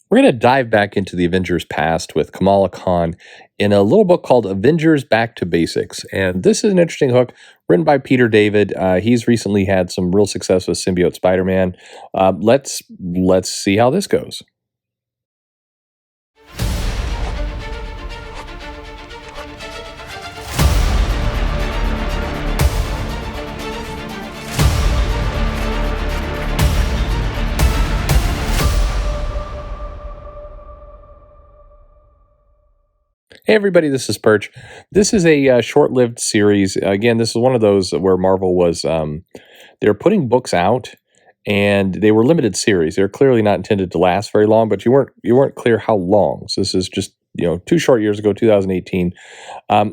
We're going to dive back into the Avengers past with Kamala Khan in a little book called Avengers Back to Basics. And this is an interesting hook written by Peter David. He's recently had some real success with Symbiote Spider-Man. Let's see how this goes. Hey everybody, this is Perch. This is a short-lived series. Again, this is one of those where Marvel was they're putting books out, and they were limited series. They're clearly not intended to last very long, but you weren't clear how long. So this is just 2 short years ago, 2018.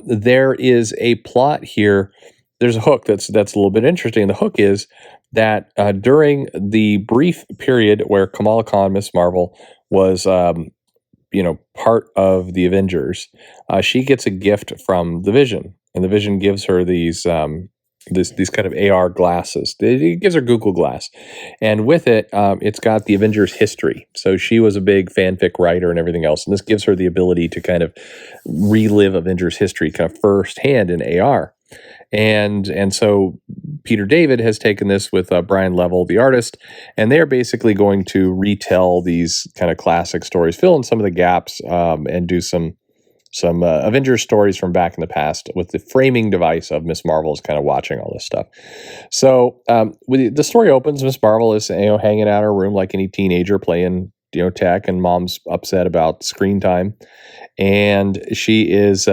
There is a plot here. There's a hook that's a little bit interesting. The hook is that during the brief period where Kamala Khan, Miss Marvel, was part of the Avengers, she gets a gift from the Vision, and the Vision gives her these kind of AR glasses. It gives her Google Glass, and with it, it's got the Avengers history. So she was a big fanfic writer and everything else, and this gives her the ability to kind of relive Avengers history kind of firsthand in AR. And so Peter David has taken this with Brian Level, the artist, and they're basically going to retell these kind of classic stories, fill in some of the gaps, and do some Avengers stories from back in the past with the framing device of Miss Marvel is kind of watching all this stuff. So the story opens, Miss Marvel is hanging out in her room like any teenager playing tech, and mom's upset about screen time, and she is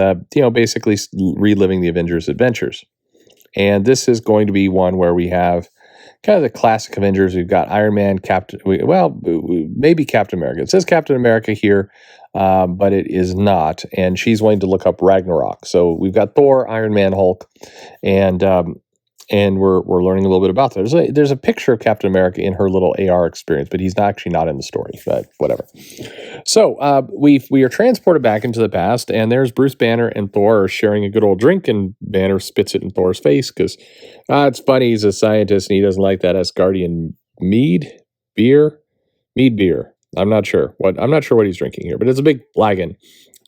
basically reliving the Avengers adventures. And this is going to be one where we have kind of the classic Avengers. We've got Iron Man, maybe Captain America. It says Captain America here, but it is not. And she's wanting to look up Ragnarok. So we've got Thor, Iron Man, Hulk, and we're learning a little bit about that. There's a picture of Captain America in her little AR experience, but he's actually not in the story. But whatever. So we are transported back into the past, and there's Bruce Banner and Thor are sharing a good old drink, and Banner spits it in Thor's face because it's funny. He's a scientist and he doesn't like that Asgardian mead beer. I'm not sure what he's drinking here, but it's a big flagon.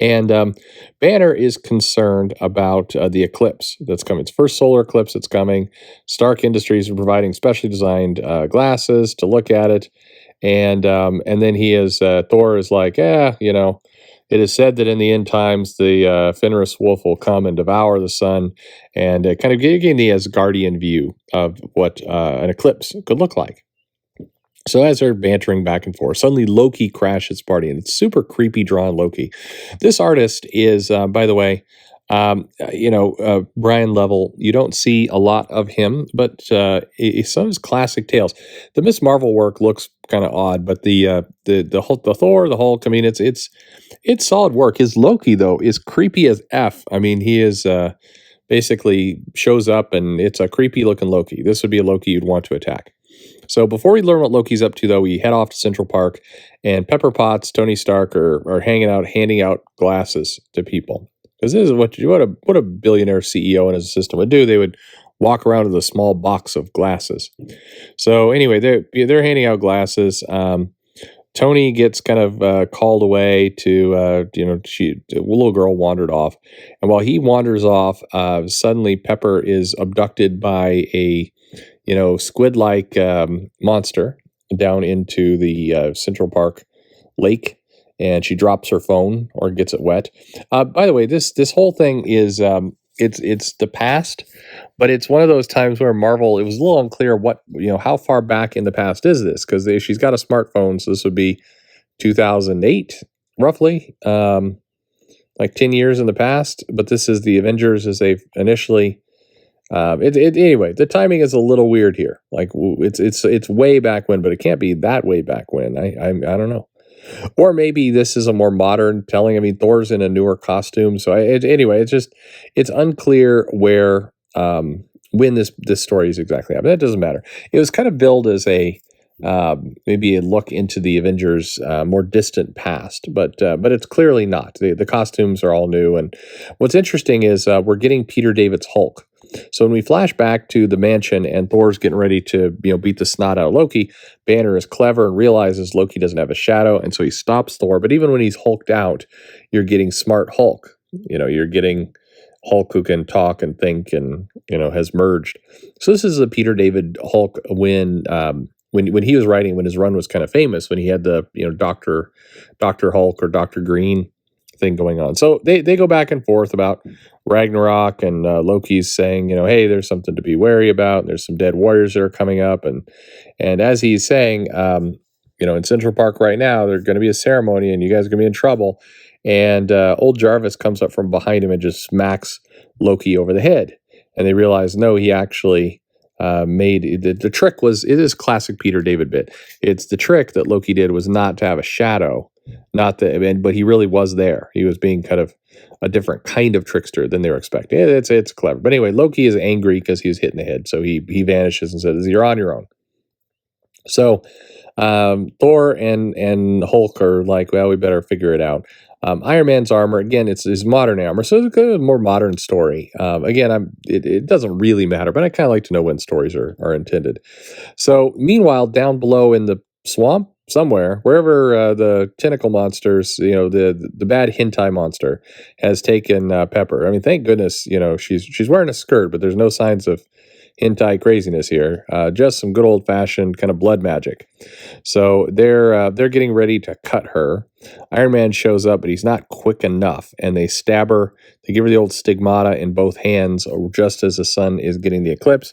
And Banner is concerned about the eclipse that's coming. It's the first solar eclipse that's coming. Stark Industries are providing specially designed glasses to look at it. And then Thor is like, it is said that in the end times, the Fenris wolf will come and devour the sun, and kind of giving the Asgardian view of what an eclipse could look like. So as they're bantering back and forth, suddenly Loki crashes party, and it's super creepy drawn Loki. This artist is, by the way, Brian Level. You don't see a lot of him, but some of his classic tales. The Miss Marvel work looks kind of odd, but the Thor, the Hulk. I mean, it's solid work. His Loki though is creepy as F. I mean, he is basically shows up, and it's a creepy looking Loki. This would be a Loki you'd want to attack. So before we learn what Loki's up to, though, we head off to Central Park, and Pepper Potts, Tony Stark are hanging out, handing out glasses to people. Because this is what a billionaire CEO and his assistant would do. They would walk around with a small box of glasses. So anyway, they're handing out glasses. Tony gets kind of called away to, the little girl wandered off. And while he wanders off, suddenly Pepper is abducted by a squid-like monster down into the Central Park lake, and she drops her phone or gets it wet. By the way, this whole thing is it's the past, but it's one of those times where Marvel, it was a little unclear how far back in the past is this, because she's got a smartphone, so this would be 2008 roughly, like 10 years in the past. But this is the Avengers as they've initially. Anyway, the timing is a little weird here. Like it's way back when, but it can't be that way back when. I don't know. Or maybe this is a more modern telling. I mean, Thor's in a newer costume, so anyway, it's unclear where when this story is exactly happening. That doesn't matter. It was kind of billed as a maybe a look into the Avengers' more distant past, but it's clearly not. The costumes are all new, and what's interesting is we're getting Peter David's Hulk. So when we flash back to the mansion and Thor's getting ready to, beat the snot out of Loki, Banner is clever and realizes Loki doesn't have a shadow, and so he stops Thor. But even when he's hulked out, you're getting smart Hulk. You're getting Hulk who can talk and think and, has merged. So this is a Peter David Hulk when he was writing, when his run was kind of famous, when he had the, Dr. Hulk or Dr. Green thing going on. So they go back and forth about Ragnarok, and Loki's saying, hey, there's something to be wary about. There's some dead warriors that are coming up. And as he's saying, in Central Park right now, there's going to be a ceremony and you guys are going to be in trouble. And old Jarvis comes up from behind him and just smacks Loki over the head. And they realize, no, he actually made the trick it is classic Peter David bit. It's the trick that Loki did was not to have a shadow, but he really was there. He was being kind of a different kind of trickster than they were expecting. It's clever. But anyway, Loki is angry because he was hit in the head. So he vanishes and says, you're on your own. So Thor and Hulk are like, well, we better figure it out. Iron Man's armor, again, it's his modern armor, so it's a more modern story. Again, it doesn't really matter, but I kind of like to know when stories are intended. So meanwhile, down below in the swamp somewhere, wherever the tentacle monsters, the bad hentai monster has taken Pepper. I mean, thank goodness, she's wearing a skirt, but there's no signs of hentai craziness here. Just some good old fashioned kind of blood magic. So they're getting ready to cut her. Iron Man shows up, but he's not quick enough, and they stab her. They give her the old stigmata in both hands, just as the sun is getting the eclipse.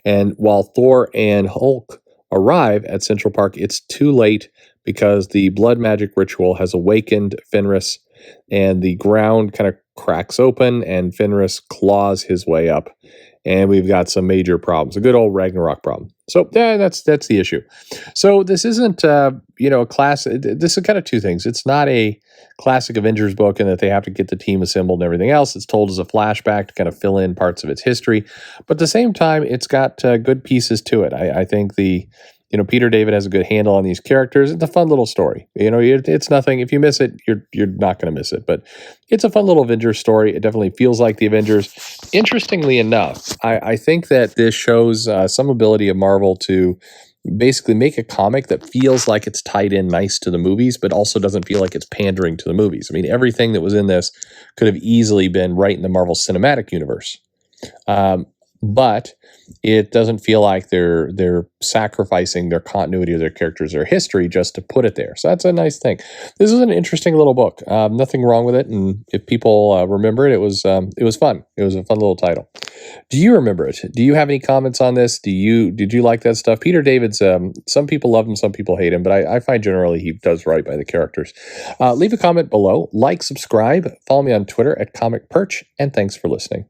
And while Thor and Hulk arrive at Central Park, it's too late because the blood magic ritual has awakened Fenris, and the ground kind of cracks open, and Fenris claws his way up. And we've got some major problems, a good old Ragnarok problem. So that's the issue. So this isn't, a class. This is kind of two things. It's not a classic Avengers book in that they have to get the team assembled and everything else. It's told as a flashback to kind of fill in parts of its history. But at the same time, it's got good pieces to it. I think Peter David has a good handle on these characters. It's a fun little story. It's nothing. If you miss it, you're not going to miss it. But it's a fun little Avengers story. It definitely feels like the Avengers. Interestingly enough, I think that this shows some ability of Marvel to basically make a comic that feels like it's tied in nice to the movies, but also doesn't feel like it's pandering to the movies. I mean, everything that was in this could have easily been right in the Marvel Cinematic Universe. But it doesn't feel like they're sacrificing their continuity of their characters or history just to put it there. So that's a nice thing. This is an interesting little book. Nothing wrong with it, and if people remember it, it was fun. It was a fun little title. Do you remember it? Do you have any comments on this? Did you like that stuff? Peter David's. Some people love him, some people hate him, but I find generally he does right by the characters. Leave a comment below. Like, subscribe, follow me on Twitter at Comic Perch, and thanks for listening.